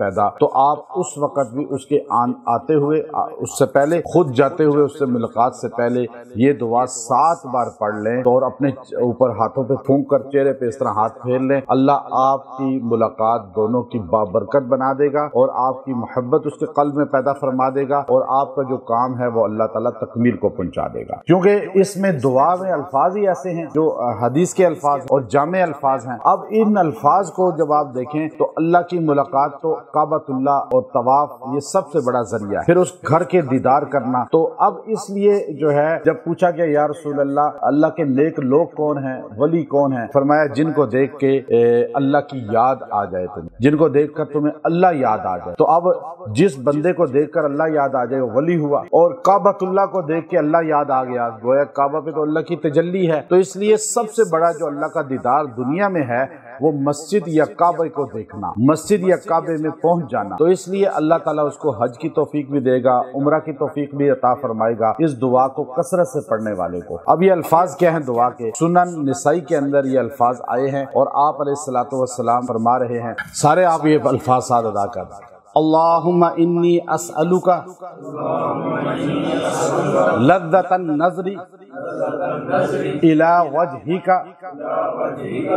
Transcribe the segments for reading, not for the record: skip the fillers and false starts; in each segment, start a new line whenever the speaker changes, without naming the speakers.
پیدا، تو آپ اس وقت بھی اس کے آتے ہوئے، اس سے پہلے خود جاتے ہوئے، اس سے ملاقات سے پہلے یہ دعا 7 بار پڑھ لیں تو اور اپنے اوپر ہاتھوں پہ پھونک کر چہرے پہ اس طرح ہاتھ پھیر لیں، اللہ آپ کی ملاقات دونوں کی بابرکت بنا دے گا اور آپ کی محبت اس کے قلب میں پیدا فرما دے گا، اور آپ کا جو کام ہے وہ اللہ تعالیٰ تکمیل کو پہنچا دے گا، کیونکہ اس میں دعا میں الفاظ ہی ایسے ہیں جو حدیث کے الفاظ اور جامع الفاظ ہیں۔ اب ان الفاظ کو جب آپ دیکھیں تو اللہ کی ملاقات تو کعبۃ اللہ اور طواف یہ سب سے بڑا ذریعہ ہے، پھر اس گھر کے دیدار کرنا۔ تو اب اس لیے جو ہے جب پوچھا گیا یا رسول اللہ کے نیک لوگ کون ہیں، ولی کون ہیں، فرمایا جن کو دیکھ کے اللہ کی یاد آ جائے، تمہیں جن کو دیکھ کر تمہیں اللہ یاد آ جائے۔ تو اب جس بندے کو دیکھ کر اللہ یاد آ جائے وہ ولی ہوا، اور کعبۃ اللہ کو دیکھ کے اللہ یاد آ گیا، گویا کعبہ پہ تو اللہ کی تجلی ہے۔ تو اس لیے سب سے بڑا جو اللہ کا دیدار دنیا میں ہے وہ مسجد یا کعبے کو دیکھنا، مسجد یا کعبے میں پہنچ جانا۔ تو اس لیے اللہ تعالیٰ اس کو حج کی توفیق بھی دے گا، عمرہ کی توفیق بھی عطا فرمائے گا اس دعا کو کثرت سے پڑھنے والے کو۔ اب یہ الفاظ کیا ہیں دعا کے؟ سنن نسائی کے اندر یہ الفاظ آئے ہیں اور آپ علیہ الصلوۃ والسلام فرما رہے ہیں، سارے آپ یہ الفاظ ساتھ ادا کر دیں۔ اللہم انی اسألک لذۃ النظر الی وجہک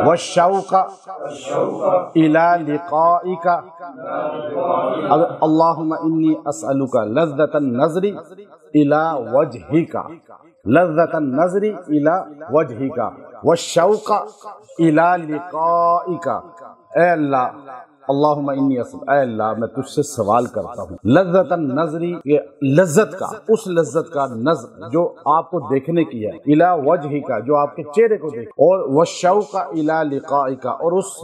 والشوق الی لقائک۔ اللہم انی اسألک لذۃ النظر الی وجہک، لذۃ النظر الی وجہک والشوق الی لقائک۔ اے اللہ، اللہم انی اسألک، اے اللہ میں تجھ سے سوال کرتا ہوں، لذت النظری، یہ لذت کا، اس لذت کا نظر جو آپ کو دیکھنے کی ہے، الی وجہی کا جو آپ کے چہرے کو دیکھ، اور والشوق الی لقائی کا، اور اس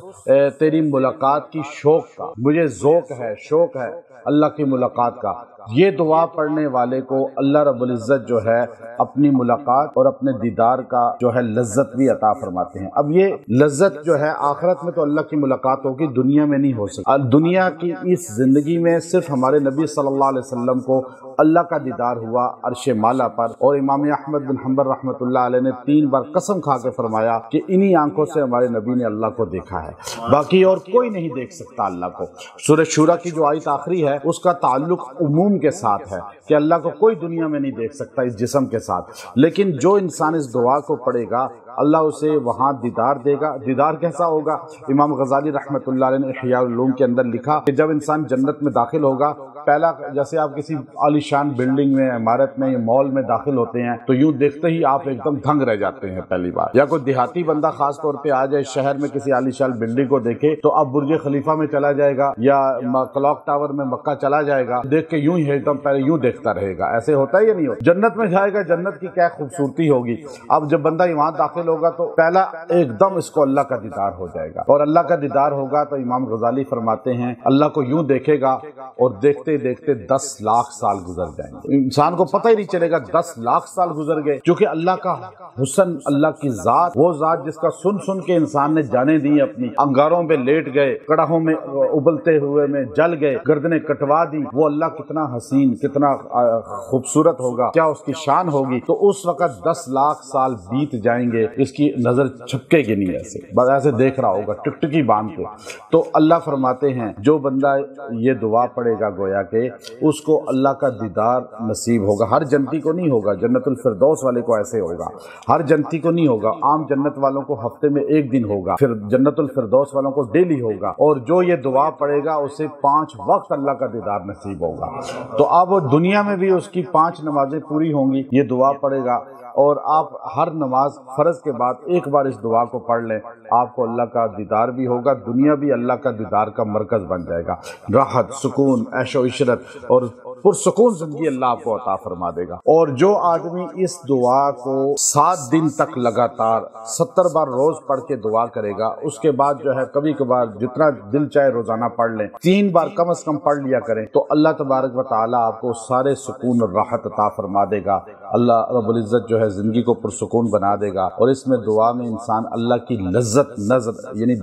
تیری ملاقات کی شوق کا، مجھے ذوق ہے، شوق ہے اللہ کی ملاقات کا۔ یہ دعا پڑھنے والے کو اللہ رب العزت جو ہے اپنی ملاقات اور اپنے دیدار کا جو ہے لذت بھی عطا فرماتے ہیں۔ اب یہ لذت جو ہے آخرت میں تو اللہ کی ملاقات ہوگی، دنیا میں نہیں ہو سکتی۔ دنیا کی اس زندگی میں صرف ہمارے نبی صلی اللہ علیہ وسلم کو اللہ کا دیدار ہوا عرش مالا پر، اور امام احمد بن حنبل رحمۃ اللہ علیہ نے 3 بار قسم کھا کے فرمایا کہ انہی آنکھوں سے ہمارے نبی نے اللہ کو دیکھا ہے، باقی اور کوئی نہیں دیکھ سکتا اللہ کو۔ سورہ شورى کی جو آیت آخری ہے اس کا تعلق عموم کے ساتھ ہے کہ اللہ کو کوئی دنیا میں نہیں دیکھ سکتا اس جسم کے ساتھ، لیکن جو انسان اس دعا کو پڑھے گا اللہ اسے وہاں دیدار دے گا۔ دیدار کیسا ہوگا؟ امام غزالی رحمۃ اللہ علیہ نے احیاء العلوم کے اندر لکھا کہ جب انسان جنت میں داخل ہوگا، پہلا جیسے آپ کسی عالیشان بلڈنگ میں، عمارت میں یا مال میں داخل ہوتے ہیں تو یوں دیکھتے ہی آپ ایک دم دھنگ رہ جاتے ہیں پہلی بار، یا کوئی دیہاتی بندہ خاص طور پہ آ جائے شہر میں کسی عالیشان بلڈنگ کو دیکھے تو اب برج خلیفہ میں چلا جائے گا یا کلاک ٹاور میں مکہ چلا جائے گا، دیکھ کے یوں ہی ایک دم پہلے یوں دیکھتا رہے گا۔ ایسے ہوتا ہے یا نہیں ہوتا؟ جنت میں جائے گا، جنت کی کیا خوبصورتی ہوگی۔ اب جب بندہ وہاں داخل ہوگا تو پہلا ایک دم اس کو اللہ کا دیدار ہو جائے گا، اور اللہ کا دیدار ہوگا تو امام غزالی فرماتے ہیں اللہ کو یوں دیکھے گا اور دیکھتے دیکھتے 10 لاکھ سال گزر جائیں گے، انسان کو پتہ ہی نہیں چلے گا 10 لاکھ سال گزر گئے، کیونکہ اللہ کا حسن، اللہ کی ذات، وہ ذات جس کا سن سن کے انسان نے جانے دی، اپنی انگاروں میں لیٹ گئے، کڑاہوں میں ابلتے ہوئے میں جل گئے، گردنیں کٹوا دی، وہ اللہ کتنا حسین، کتنا خوبصورت ہوگا، کیا اس کی شان ہوگی۔ تو اس وقت 10 لاکھ سال بیت جائیں گے، اس کی نظر چھپکے گی نہیں، ایسے بس ایسے دیکھ رہا ہوگا ٹکٹکی باندھ کے۔ تو اللہ فرماتے ہیں جو بندہ یہ دعا پڑھے گا گویا کہ اس کو اللہ کا دیدار نصیب ہوگا۔ ہر جنتی کو نہیں ہوگا، جنت الفردوس والے کو ایسے ہوگا، ہر جنتی کو نہیں ہوگا، عام جنت والوں کو ہفتے میں 1 دن ہوگا، پھر جنت الفردوس والوں کو ڈیلی ہوگا، اور جو یہ دعا پڑھے گا اسے 5 وقت اللہ کا دیدار نصیب ہوگا۔ تو اب دنیا میں بھی اس کی 5 نمازیں پوری ہوں گی، یہ دعا پڑھے گا، اور آپ ہر نماز فرض کے بعد ایک بار اس دعا کو پڑھ لیں، آپ کو اللہ کا دیدار بھی ہوگا، دنیا بھی اللہ کا دیدار کا مرکز بن جائے گا، راحت، سکون، عیش و عشرت اور پرسکون زندگی اللہ آپ کو عطا فرما دے گا۔ اور جو آدمی اس دعا کو 7 دن تک لگاتار 70 بار روز پڑھ کے دعا کرے گا، اس کے بعد جو ہے کبھی کبھار جتنا دل چاہے روزانہ پڑھ لیں، 3 بار کم از کم پڑھ لیا کریں، تو اللہ تبارک و تعالیٰ آپ کو سارے سکون اور راحت عطا فرما دے گا۔ اللہ رب العزت جو ہے زندگی کو پرسکون بنا دے گا، اور اس میں دعا میں انسان اللہ کی لذت، نظر یعنی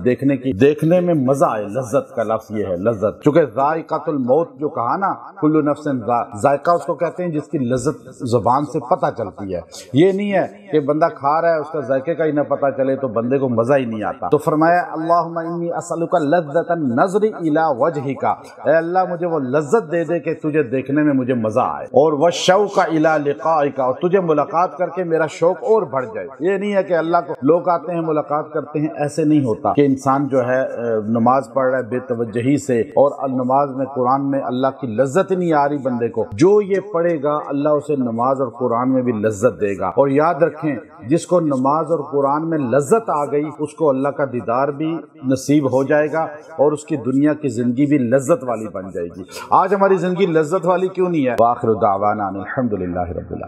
دیکھنے میں مزہ آئے، لذت کا لفظ یہ ہے، لذت، چونکہ ذائقۃ الموت جو کہا نا، کل نفس لحسن ذائقہ اس کو کہتے ہیں جس کی لذت زبان سے پتہ چلتی ہے. یہ نہیں ہے کہ بندہ کھا رہا ہے اس کا ذائقے کا ہی نہ پتہ چلے تو بندے کو مزہ ہی نہیں آتا. تو فرمایا اللہم انی اسألک لذۃ النظر الی وجہک، اے اللہ مجھے وہ لذت دے دے کہ تجھے دیکھنے میں مجھے مزہ آئے، اور والشوق الی لقائک، اور تجھے ملاقات کر کے میرا شوق اور بڑھ جائے. یہ نہیں ہے کہ اللہ کو لوگ آتے ہیں ملاقات کرتے ہیں، ایسے نہیں ہوتا کہ انسان جو ہے نماز پڑھ رہا ہے بے توجہی سے اور نماز میں قرآن میں اللہ کی لذت نہیں آ رہی بندے کو. جو یہ پڑھے گا اللہ اسے نماز اور قرآن میں بھی لذت دے گا. اور یاد رکھیں جس کو نماز اور قرآن میں لذت آ گئی اس کو اللہ کا دیدار بھی نصیب ہو جائے گا اور اس کی دنیا کی زندگی بھی لذت والی بن جائے گی. آج ہماری زندگی لذت والی کیوں نہیں ہے؟ وآخر دعوانا الحمدللہ رب العالمین.